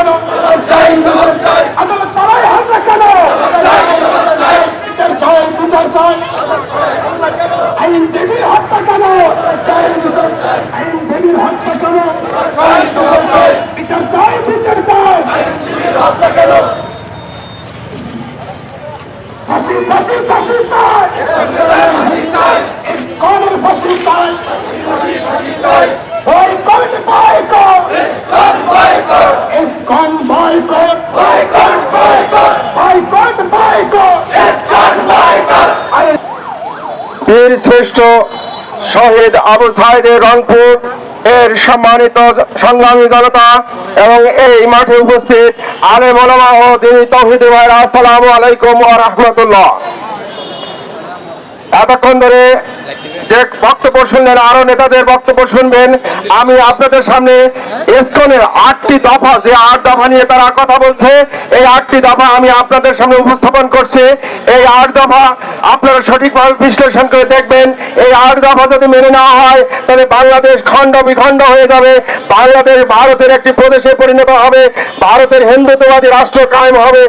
কেন? আদালত তারাই হামলা কেন? বিচার চাই, বিচার চাই। আইনজীবীর হত্যা কেন? আইনজীবীর হত্যা কেন? বিচার চাই, বিচার চাই। ফাঁসি, ফাঁসি, ফাঁসি চাই। ইসকনের ফাঁসি চাই। Boycott, boycott. ISKCON boycott. Boycott, boycott. বীর শ্রেষ্ঠ শহীদ আবু সাইদের রংপুর এর সম্মানিত সংগ্রামী জনতা এবং এই মাঠে উপস্থিত আলেম ওলামা ও দিনী তৌহিদি ভাইরা, আসসালামু আলাইকুম ওয়া রাহমাতুল্লাহ। এতক্ষণ ধরে যে বক্তব্য শুনলেন, আরো নেতাদের বক্তব্য শুনবেন। আমি আপনাদের সামনে ইসকনের 8টি দফা, যে 8 দফা নিয়ে তারা কথা বলছে, এই 8টি দফা আমি আপনাদের সামনে উপস্থাপন করছি। এই 8 দফা আপনারা সঠিকভাবে বিশ্লেষণ করে দেখবেন। এই 8 দফা যদি মেনে নেওয়া হয় তাহলে বাংলাদেশ খণ্ড বিখণ্ড হয়ে যাবে। বাংলাদেশ ভারতের একটি প্রদেশে পরিণত হবে, ভারতের হিন্দুত্ববাদী রাষ্ট্র কায়েম হবে।